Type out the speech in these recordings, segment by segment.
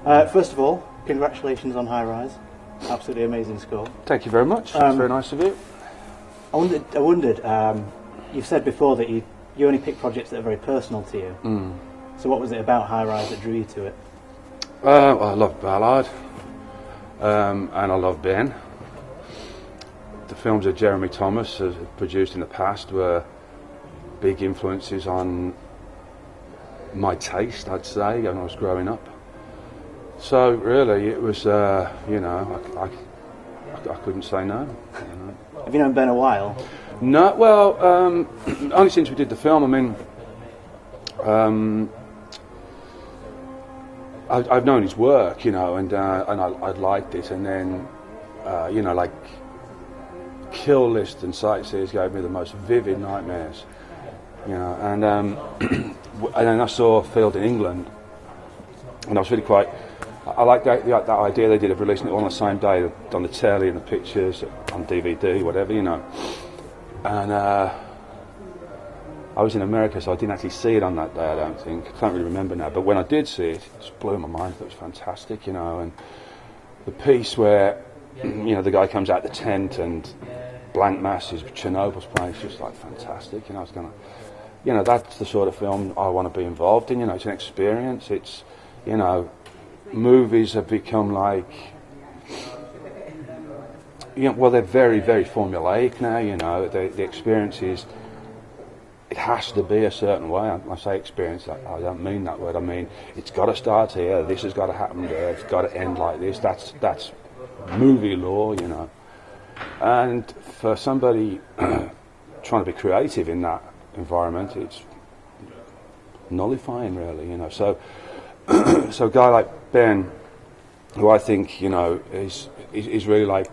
First of all, congratulations on High Rise. Absolutely amazing score. Thank you very much. That's very nice of you. I wondered. You've said before that you only pick projects that are very personal to you. So what was it about High Rise that drew you to it? Well, I love Ballard, and I love Ben. The films that Jeremy Thomas has produced in the past were big influences on my taste, I'd say, when I was growing up. So really, it was, I couldn't say no. Have you known Ben a while? No, well, only since we did the film. I mean, I've known his work, and I liked it, and then, like Kill List and Sightseers gave me the most vivid nightmares, and and then I saw Field in England, and I was really quite. I liked that idea they did of releasing it all on the same day, on the telly and the pictures, on DVD, whatever, And I was in America, so I didn't actually see it on that day, I don't think. I can't really remember now. But when I did see it, it just blew my mind. It was fantastic, And the piece where, the guy comes out the tent and Blank Mass is Chernobyl's playing, it's just like fantastic. I was going to, that's the sort of film I want to be involved in. It's an experience. It's, movies have become like, well, they're very, very formulaic now, the experience is, it has to be a certain way. I say experience, I don't mean that word, I mean, it's got to start here, this has got to happen there, it's got to end like this, that's movie law, And for somebody trying to be creative in that environment, it's nullifying, really, So, so a guy like Ben, who I think, is really like,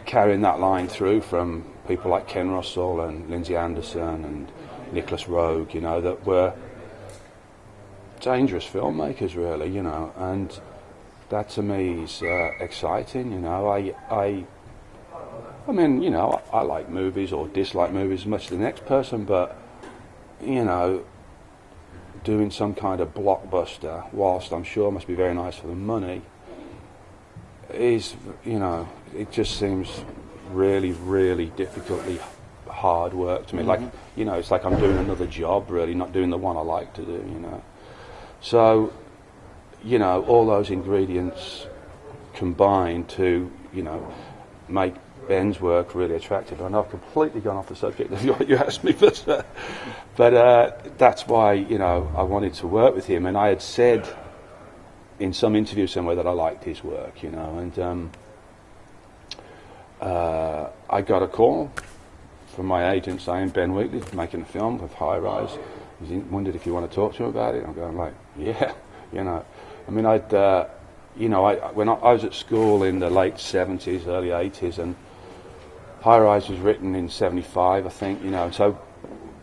carrying that line through from people like Ken Russell and Lindsay Anderson and Nicholas Roeg, that were dangerous filmmakers, really, and that to me is exciting, I like movies or dislike movies as much as the next person, but, doing some kind of blockbuster, whilst I'm sure must be very nice for the money, is, it just seems really, really difficultly hard work to me. Like, it's like I'm doing another job, really, not doing the one I like to do, So, all those ingredients combine to, make Ben's work really attractive. I know I've completely gone off the subject of what you asked me, but that's why, I wanted to work with him, and I had said in some interview somewhere that I liked his work, and I got a call from my agent saying Ben Wheatley's making a film with High Rise. He wondered if you want to talk to him about it. I'm going like, yeah, I mean, when I was at school in the late 70s, early 80s, and High Rise was written in 75, I think, and so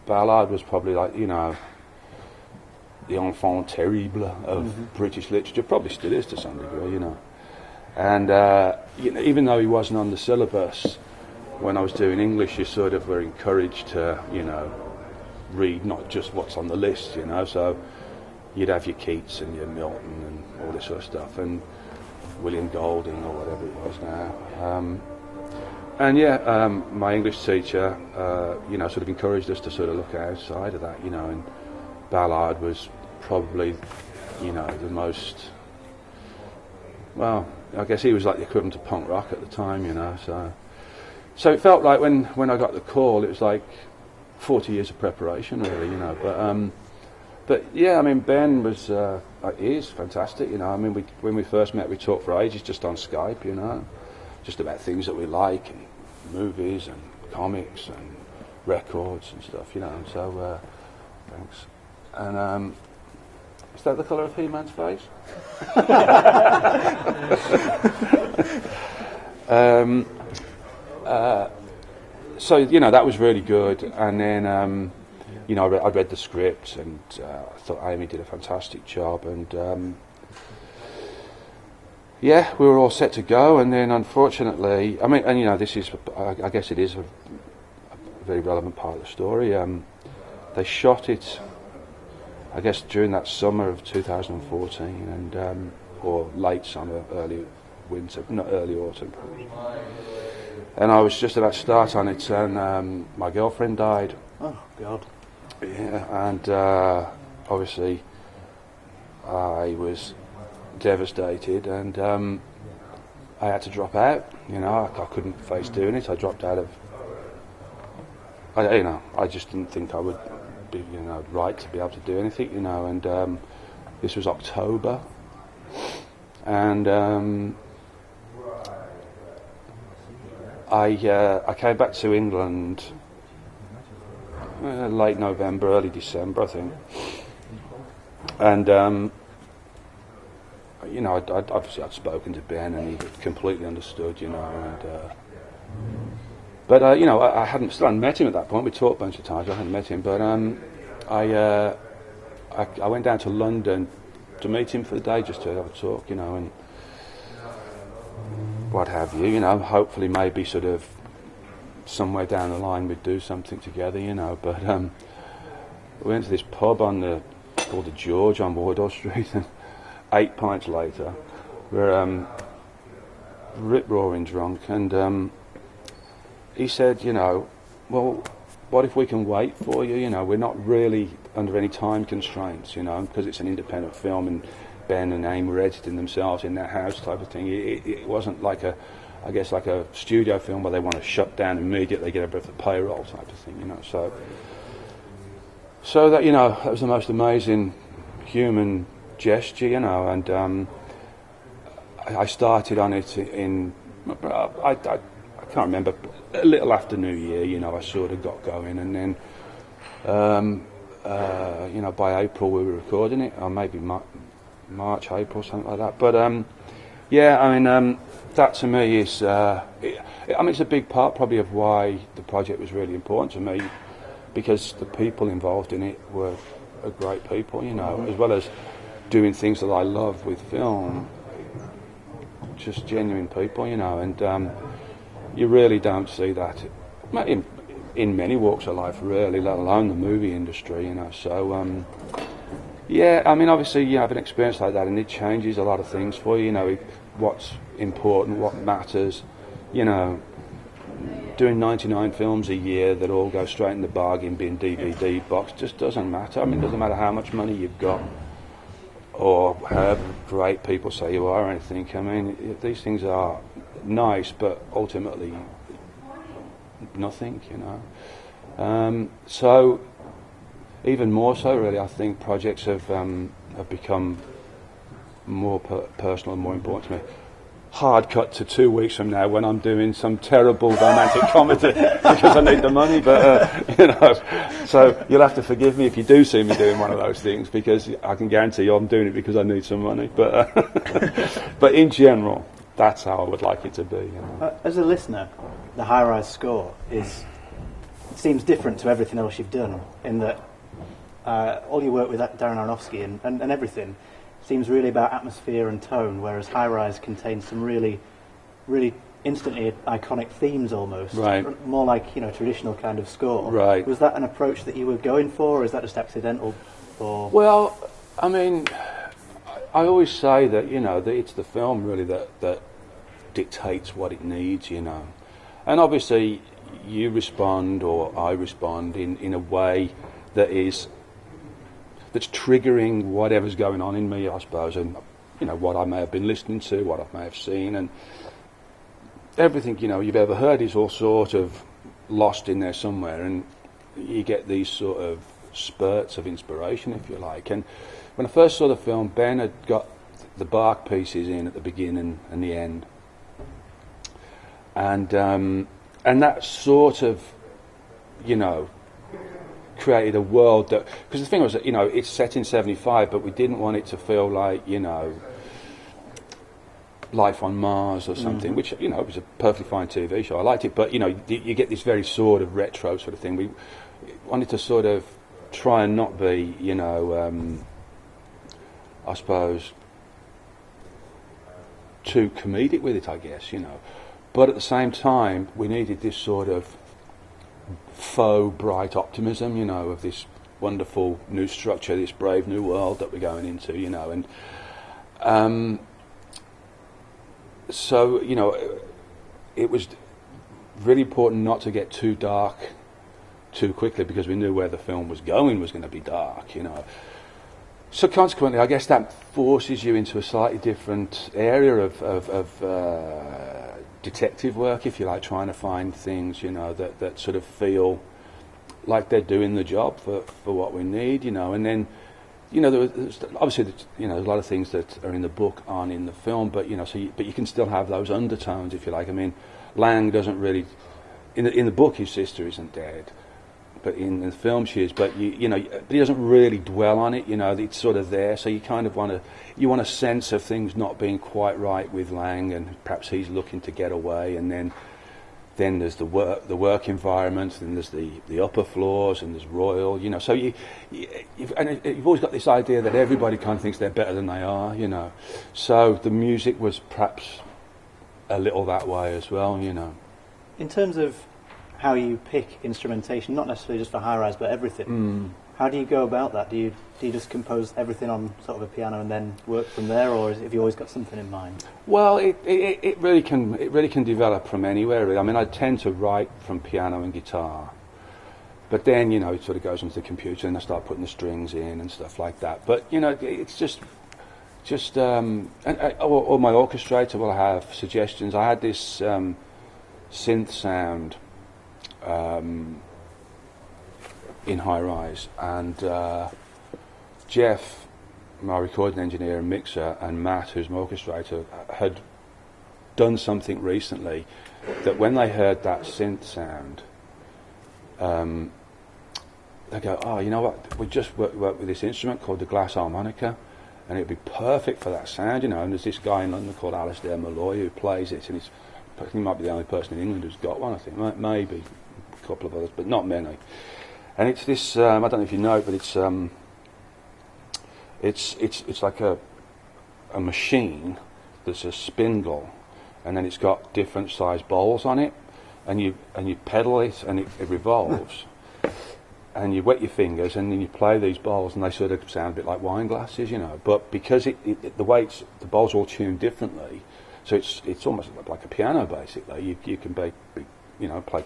Ballard was probably like, the enfant terrible of British literature, probably still is to some degree, And even though he wasn't on the syllabus, when I was doing English, you sort of were encouraged to, read not just what's on the list, So you'd have your Keats and your Milton and all this sort of stuff, and William Golding or whatever it was now. My English teacher, sort of encouraged us to sort of look outside of that, and Ballard was probably, the most, well, I guess he was like the equivalent of punk rock at the time, So it felt like when I got the call, it was like 40 years of preparation, really, But yeah, I mean, Ben is fantastic, I mean, when we first met, we talked for ages just on Skype, just about things that we like, and movies and comics and records and stuff, So thanks. And is that the colour of He-Man's face? So that was really good, and then I read the script, and I thought Amy did a fantastic job, and we were all set to go, and then unfortunately, I mean, and this is, I guess it is a very relevant part of the story. They shot it I guess during that summer of 2014, and or late summer, early winter, not early autumn. And I was just about to start on it, and my girlfriend died. Oh God. Yeah, and obviously I was devastated, and I had to drop out. I couldn't face doing it. I dropped out of. I just didn't think I would be, right to be able to do anything, And this was October, and I came back to England late November, early December, I think, and I'd spoken to Ben, and he completely understood, but I hadn't met him at that point. We talked a bunch of times. I hadn't met him, but I went down to London to meet him for the day, just to have a talk, and what have you. Hopefully, maybe sort of somewhere down the line we'd do something together, But we went to this pub called the George on Wardour Street, and 8 pints later, we're rip-roaring drunk, and he said, well, what if we can wait for you? We're not really under any time constraints, because it's an independent film, and Ben and Aim were editing themselves in their house type of thing. It wasn't like a studio film where they want to shut down immediately, get a bit of the payroll type of thing, So that, that was the most amazing human gesture, and I started on it I can't remember, a little after New Year, I sort of got going, and then, by April we were recording it, or maybe March, April, something like that. But, that to me is, it's a big part probably of why the project was really important to me, because the people involved in it were great people, as well as doing things that I love with film, just genuine people, and you really don't see that in many walks of life, really, let alone the movie industry, So, obviously you have an experience like that, and it changes a lot of things for you, what's important, what matters, doing 99 films a year that all go straight in the bargain bin DVD box just doesn't matter. It doesn't matter how much money you've got or how great people say you are or anything. These things are nice, but ultimately nothing, So even more so, really, I think projects have become more personal and more important to me. Hard cut to 2 weeks from now when I'm doing some terrible romantic comedy because I need the money, but so you'll have to forgive me if you do see me doing one of those things, because I can guarantee you I'm doing it because I need some money. But but in general, that's how I would like it to be. As a listener, the High Rise score seems different to everything else you've done, in that all your work with Darren Aronofsky and everything seems really about atmosphere and tone, whereas High Rise contains some really, really instantly iconic themes almost. Right. More like, traditional kind of score. Right. Was that an approach that you were going for, or is that just accidental? Or? Well, I always say that, that it's the film really that dictates what it needs, And obviously you respond, or I respond in a way that's triggering whatever's going on in me, I suppose, and what I may have been listening to, what I may have seen, and everything you've ever heard is all sort of lost in there somewhere, and you get these sort of spurts of inspiration, if you like. And when I first saw the film, Ben had got the Bach pieces in at the beginning and the end, and that sort of created a world that, because the thing was that it's set in 75, but we didn't want it to feel like Life on Mars or something, which it was a perfectly fine TV show. I liked it, but you get this very sort of retro sort of thing. We wanted to sort of try and not be I suppose too comedic with it, I guess, but at the same time we needed this sort of faux bright optimism, of this wonderful new structure, this brave new world that we're going into, you know. And so, you know, it was really important not to get too dark too quickly, because we knew where the film was going was going to be dark, you know. So consequently, I guess that forces you into a slightly different area of detective work, if you like, trying to find things, you know, that sort of feel like they're doing the job for what we need, you know. And then, you know, there's obviously, you know, there's a lot of things that are in the book aren't in the film, but, you know, but you can still have those undertones, if you like. I mean, Lang doesn't really, in the book, his sister isn't dead, but in the film she is. But you know, but he doesn't really dwell on it. You know, it's sort of there. So you kind of want a sense of things not being quite right with Lang, and perhaps he's looking to get away. And then there's the work environment, then there's the upper floors, and there's Royal. You know, so you've always got this idea that everybody kind of thinks they're better than they are. You know, so the music was perhaps a little that way as well. You know, in terms of how you pick instrumentation, not necessarily just for High Rise, but everything. How do you go about that? Do you just compose everything on sort of a piano and then work from there, or have you always got something in mind? Well, it really can develop from anywhere, really. I mean, I tend to write from piano and guitar, but then, you know, it sort of goes into the computer and I start putting the strings in and stuff like that. But, you know, it's just or my orchestrator will have suggestions. I had this synth sound in High Rise, and Jeff, my recording engineer and mixer, and Matt, who's my orchestrator, had done something recently that when they heard that synth sound, they go, oh, you know what, we just worked with this instrument called the glass harmonica, and it'd be perfect for that sound, you know. And there's this guy in London called Alistair Malloy who plays it, and he might be the only person in England who's got one, I think, maybe a couple of others, but not many. And it's this, I don't know if you know it, but it's like a machine that's a spindle, and then it's got different size bowls on it, and you pedal it and it revolves, and you wet your fingers and then you play these bowls, and they sort of sound a bit like wine glasses, you know. But because the weights, the bowls are all tuned differently, so it's almost like a piano basically. You can play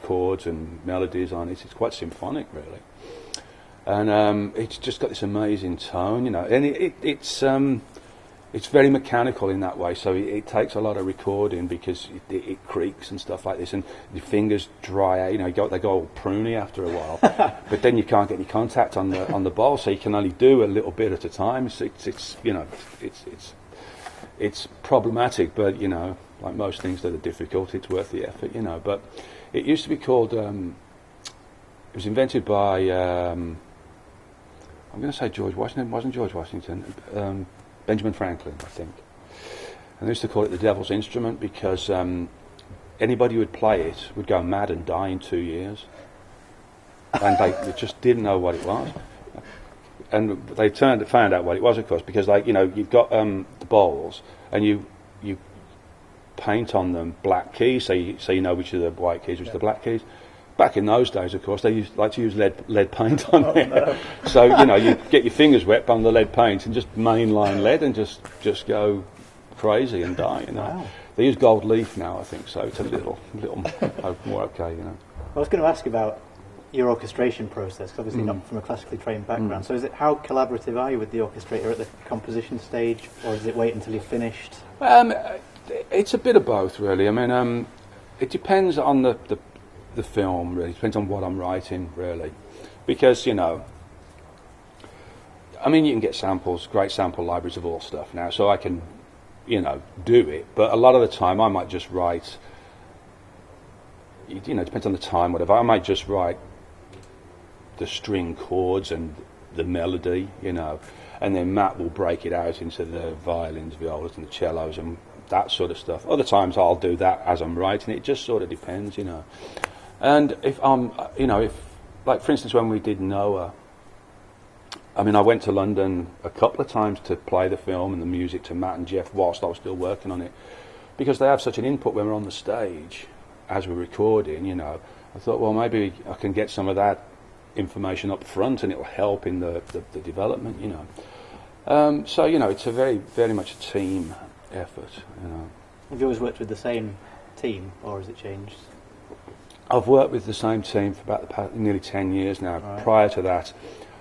chords and melodies on it. It's quite symphonic, really, and it's just got this amazing tone, you know. And it's very mechanical in that way. So it takes a lot of recording because it creaks and stuff like this, and your fingers dry out. You know, they go all pruny after a while. But then you can't get any contact on the bowl, so you can only do a little bit at a time. It's problematic, but, you know, like most things that are difficult, it's worth the effort, you know. But it used to be called, it was invented by, I'm going to say George Washington. It wasn't George Washington, Benjamin Franklin, I think. And they used to call it the devil's instrument because anybody who would play it would go mad and die in 2 years. And they just didn't know what it was. And they found out what it was, of course, because, like, you know, you've got the bowls, and you paint on them black keys, so you know which are the white keys, which are the black keys. Back in those days, of course, they like to use lead paint on it. No. So, you know, you get your fingers wet on the lead paint and just mainline lead and just go crazy and die, you know. Wow. They use gold leaf now, I think, so it's a little more okay, you know. I was going to ask about your orchestration process, because obviously not from a classically trained background. So how collaborative are you with the orchestrator at the composition stage, or does it wait until you're finished? It's a bit of both, really. I mean, it depends on the film, really. It depends on what I'm writing, really. Because, you know, I mean, you can get samples, great sample libraries of all stuff now, so I can, you know, do it. But a lot of the time I might just write, you know, it depends on the time, whatever. I might just write the string chords and the melody, you know, and then Matt will break it out into the violins, violas and the cellos and that sort of stuff. Other times I'll do that as I'm writing it. It just sort of depends, you know. And if like, for instance, when we did Noah, I mean, I went to London a couple of times to play the film and the music to Matt and Jeff whilst I was still working on it, because they have such an input when we're on the stage as we're recording, you know. I thought, well, maybe I can get some of that information up front, and it'll help in the development, you know. So, you know, it's a very much a team effort, you know. Have you always worked with the same team, or has it changed? I've worked with the same team for about the past nearly 10 years now. Right. Prior to that,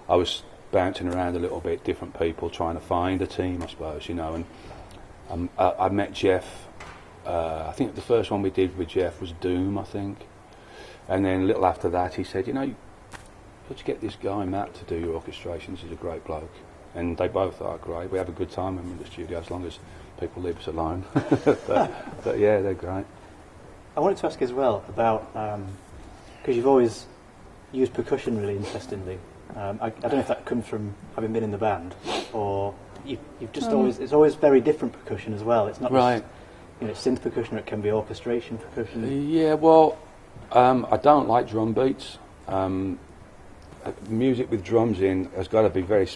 I was bouncing around a little bit, different people, trying to find a team, I suppose, you know. And I met Jeff, I think the first one we did with Jeff was Doom, I think. And then a little after that, he said, you know, let's get this guy, Matt, to do your orchestrations. He's a great bloke. And they both are great. We have a good time when we're in the studio, as long as people leave us alone. but yeah, they're great. I wanted to ask as well about, because you've always used percussion really interestingly. I don't know if that comes from having been in the band, or you've just always, it's always very different percussion as well. It's not right. Just, you know, synth percussion, or it can be orchestration percussion. Yeah, well, I don't like drum beats. Music with drums in has got to be very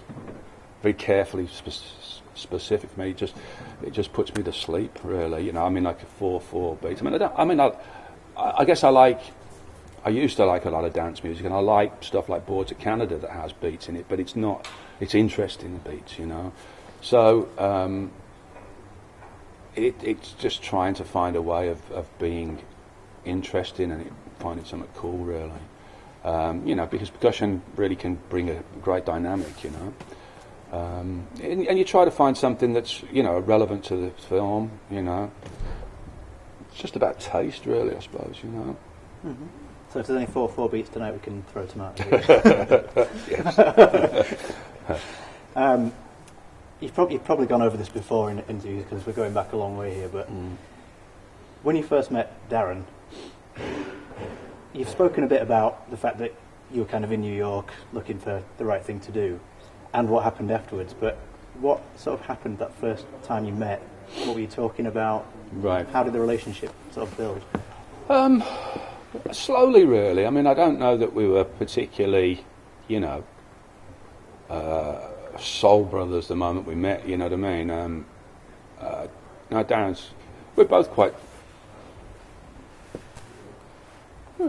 carefully specific for me. It just puts me to sleep, really. You know, I mean, like a 4/4 beat. I guess I used to like a lot of dance music, and I like stuff like Boards of Canada that has beats in it, but it's interesting beats, you know. So it's just trying to find a way of being interesting and finding something cool, really. You know, because percussion really can bring a great dynamic, you know. And you try to find something that's, you know, relevant to the film, you know. It's just about taste, really, I suppose, you know. Mm-hmm. So if there's any 4/4 beats tonight, we can throw them out. Yes. You've probably gone over this before in interviews, because we're going back a long way here, but when you first met Darren, you've spoken a bit about the fact that you were kind of in New York looking for the right thing to do, and what happened afterwards, but what sort of happened that first time you met? What were you talking about? Right. How did the relationship sort of build? Slowly, really. I mean, I don't know that we were particularly, you know, soul brothers the moment we met, you know what I mean? No, we're both quite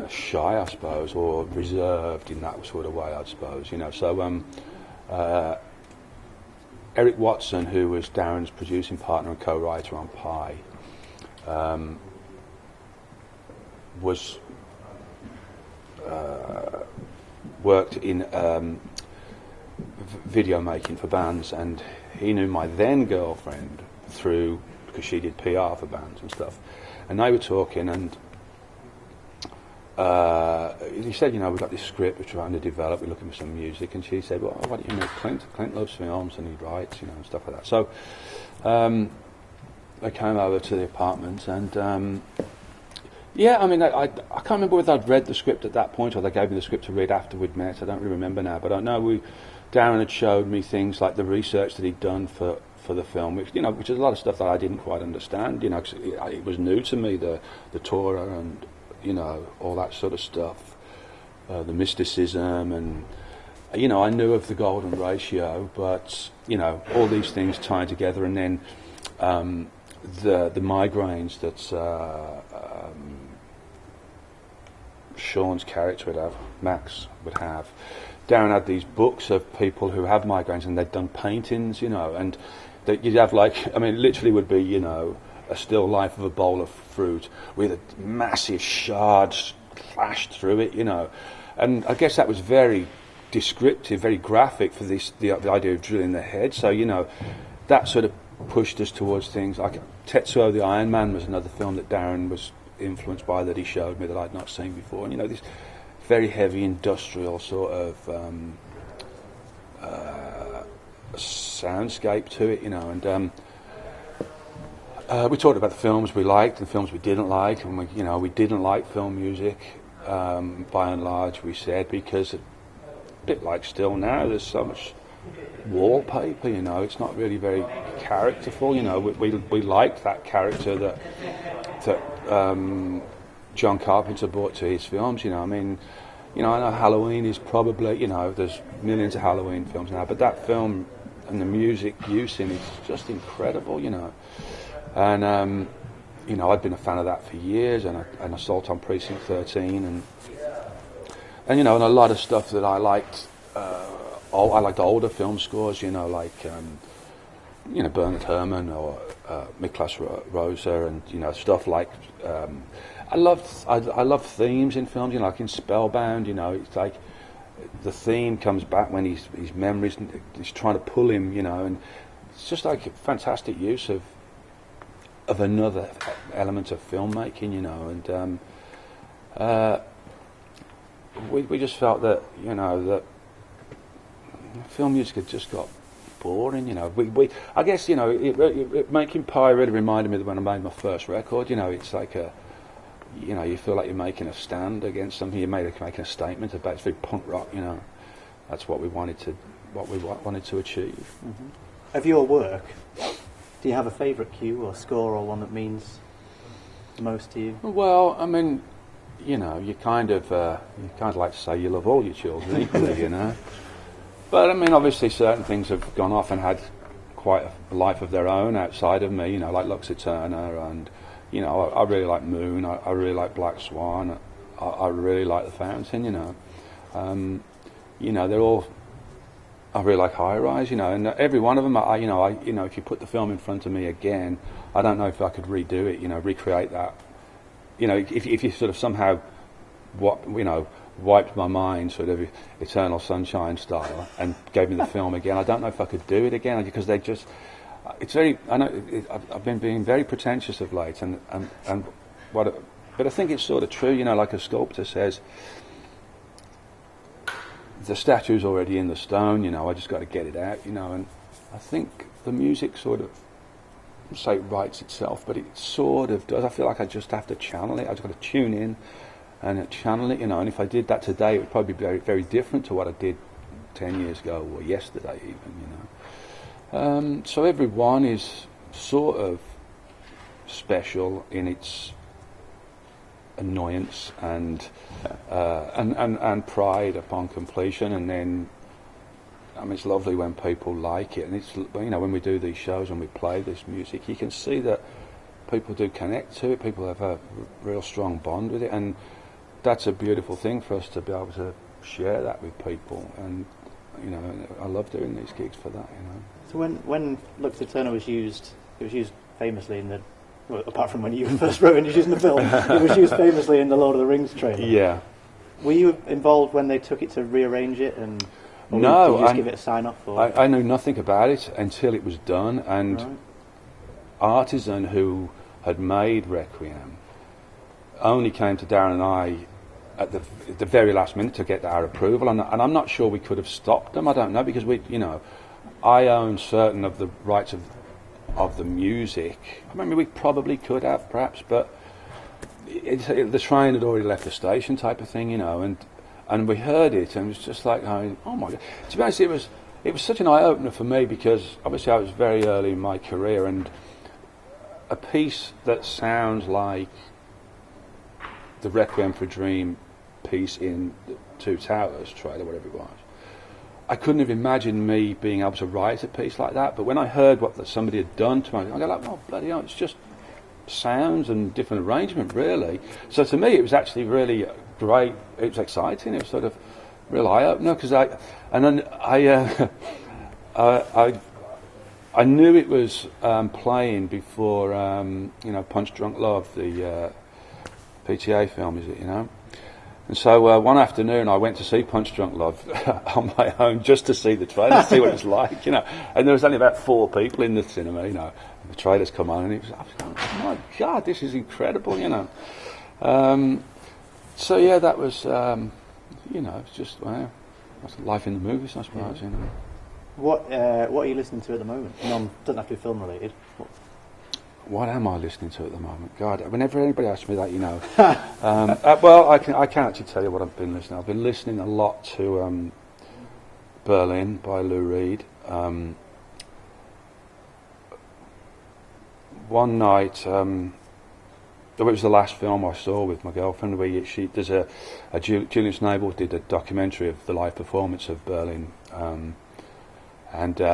shy, I suppose, or reserved in that sort of way, I suppose, you know. So, Eric Watson, who was Darren's producing partner and co-writer on Pi, was worked in video making for bands, and he knew my then girlfriend because she did PR for bands and stuff, and they were talking, and he said, you know, we've got this script we're trying to develop, we're looking for some music, and she said, well, why don't you know Clint? Clint loves films and he writes, you know, and stuff like that. So they came over to the apartment, and yeah, I mean, I can't remember whether I'd read the script at that point or they gave me the script to read after we'd met. I don't really remember now, but I know Darren had showed me things like the research that he'd done for the film, which is a lot of stuff that I didn't quite understand, you know, 'cause it was new to me, the Torah and, you know, all that sort of stuff, the mysticism, and, you know, I knew of the golden ratio, but, you know, all these things tied together, and then the migraines that Sean's character would have, Max would have. Darren had these books of people who have migraines, and they'd done paintings, you know, and that you'd have, like, I mean, it literally would be, you know, a still life of a bowl of fruit with a massive shard clashed through it, you know. And I guess that was very descriptive, very graphic for the idea of drilling the head. So, you know, that sort of pushed us towards things like Tetsuo the Iron Man was another film that Darren was influenced by, that he showed me, that I'd not seen before. And, you know, this very heavy industrial sort of soundscape to it, you know. And we talked about the films we liked and the films we didn't like, and we didn't like film music by and large, we said, because a bit like still now, there's so much wallpaper, you know, it's not really very characterful, you know. We liked that character that John Carpenter brought to his films, you know. I mean, you know, I know Halloween is probably, you know, there's millions of Halloween films now, but that film and the music used in it is just incredible, you know. And you know, I'd been a fan of that for years, and Assault on Precinct 13, and and a lot of stuff that I liked. I liked older film scores, like Bernard Herrmann or Miklas Rosa, and stuff like. I love themes in films, like in Spellbound. It's like the theme comes back when his memories. He's trying to pull him, and it's just like a fantastic use of another element of filmmaking, and we just felt that that film music had just got boring, I guess Making Pie really reminded me of when I made my first record. It's like you feel like you're making a stand against something. You're making a statement about. It's very punk rock, That's what we wanted to achieve. Mm-hmm. Of your work, do you have a favourite cue or score or one that means the most to you? Well, I mean, you kind of like to say you love all your children equally, But I mean, obviously, certain things have gone off and had quite a life of their own outside of me. Like Lux Eterna, and I really like Moon. I really like Black Swan. I really like The Fountain. They're all. I really like High Rise. And every one of them. If you put the film in front of me again, I don't know if I could redo it. Recreate that. If you sort of somehow, wiped my mind, sort of Eternal Sunshine style, and gave me the film again. I don't know if I could do it again because they just. It's very. I know. I've been being very pretentious of late, and but I think it's sort of true. Like a sculptor says, the statue's already in the stone. I just got to get it out. And I think the music sort of. Say it writes itself, but it sort of does. I feel like I just have to channel it. I just got to tune in and channel it, And if I did that today, it would probably be very, very different to what I did 10 years ago or yesterday, even. So every one is sort of special in its annoyance and pride upon completion, and then. It's lovely when people like it, and it's when we do these shows and we play this music, you can see that people do connect to it. People have a real strong bond with it, and that's a beautiful thing for us to be able to share that with people. And I love doing these gigs for that. So when Lux Eterna was used, it was used famously in the. Well, apart from when you first wrote and used in the film, it was used famously in the Lord of the Rings trailer. Yeah. Were you involved when they took it to rearrange it and? Or no, did you just give it a sign-off? I knew nothing about it until it was done, and right. Artisan, who had made Requiem, only came to Darren and I at the very last minute to get our approval, and I'm not sure we could have stopped them. I don't know, because I own certain of the rights of the music. I mean, we probably could have, perhaps, but the train had already left the station, type of thing, And we heard it, and it was just like, oh my God. To be honest, it was such an eye-opener for me, because obviously I was very early in my career, and a piece that sounds like the Requiem for a Dream piece in the Two Towers trailer, whatever it was, I couldn't have imagined me being able to write a piece like that. But when I heard what somebody had done to me, I go like, oh bloody hell, it's just sounds and different arrangement, really. So to me, it was actually really great. It was exciting. It was sort of real eye-opener, because I knew it was playing before Punch Drunk Love, the PTA film, is it? And so one afternoon I went to see Punch Drunk Love on my own, just to see the trailer, see what it was like, And there was only about 4 people in the cinema, The trailers come on, and I was going, oh my God, this is incredible, So yeah, that was, it's just that's life in the movies, I suppose. What are you listening to at the moment? Doesn't have to be film related. What am I listening to at the moment? God, whenever anybody asks me that, well, I can actually tell you what I've been listening. I've been listening a lot to Berlin by Lou Reed. One night. It was the last film I saw with my girlfriend. Julian Snabel did a documentary of the live performance of Berlin, and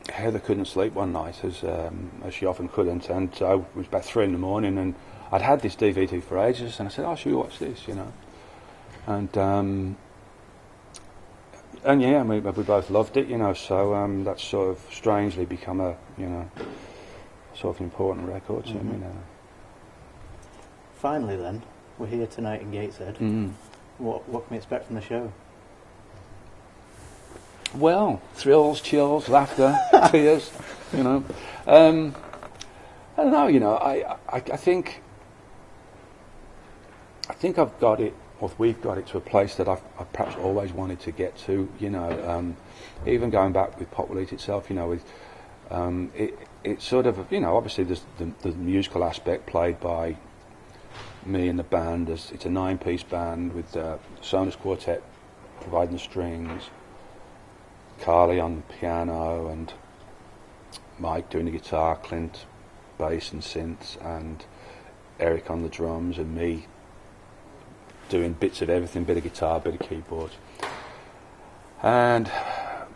Heather couldn't sleep one night, as she often couldn't, and so it was about 3 a.m, and I'd had this DVD for ages, and I said, "Oh, should we watch this?" and yeah, we both loved it, you know. So that's sort of strangely become a, you know, sort of important record to me now. Finally, then, we're here tonight in Gateshead. What can we expect from the show? Well, thrills, chills, laughter, tears, you know. I don't know, you know. I think I've got it, or we've got it to a place that I've perhaps always wanted to get to, you know. Even going back with Pop Will Eat Itself, you know, with it's sort of, you know, obviously there's the musical aspect played by me and the band. It's a 9-piece band with Sonus Quartet providing the strings, Carly on the piano, and Mike doing the guitar, Clint bass and synths, and Eric on the drums, and me doing bits of everything, bit of guitar, bit of keyboard. And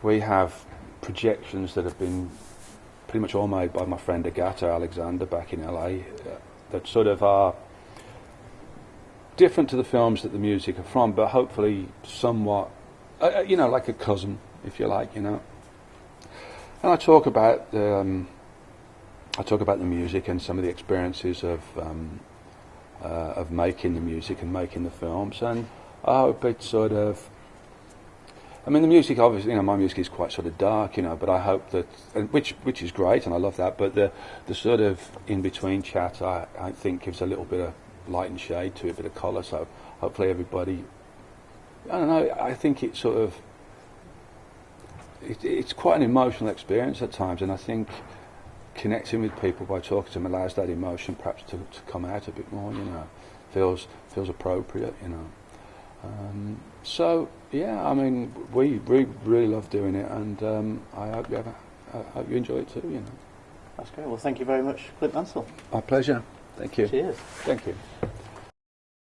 we have projections that have been pretty much all made by my friend Agata Alexander back in LA, that sort of are different to the films that the music are from, but hopefully somewhat, you know, like a cousin, if you like, you know. And I talk about the music and some of the experiences of making the music and making the films, and I hope it's sort of, I mean, the music, obviously, you know, my music is quite sort of dark, you know, but I hope that, which is great, and I love that, but the sort of in-between chat, I think gives a little bit of light and shade to it, a bit of colour, so hopefully everybody, I don't know, I think it's sort of, it's quite an emotional experience at times, and I think connecting with people by talking to them allows that emotion perhaps to come out a bit more, you know, feels appropriate, you know. So yeah, I mean, we really love doing it, and I hope you enjoy it too, you know. That's great. Well, thank you very much, Clint Mansell. My pleasure. Thank you. Cheers. Thank you.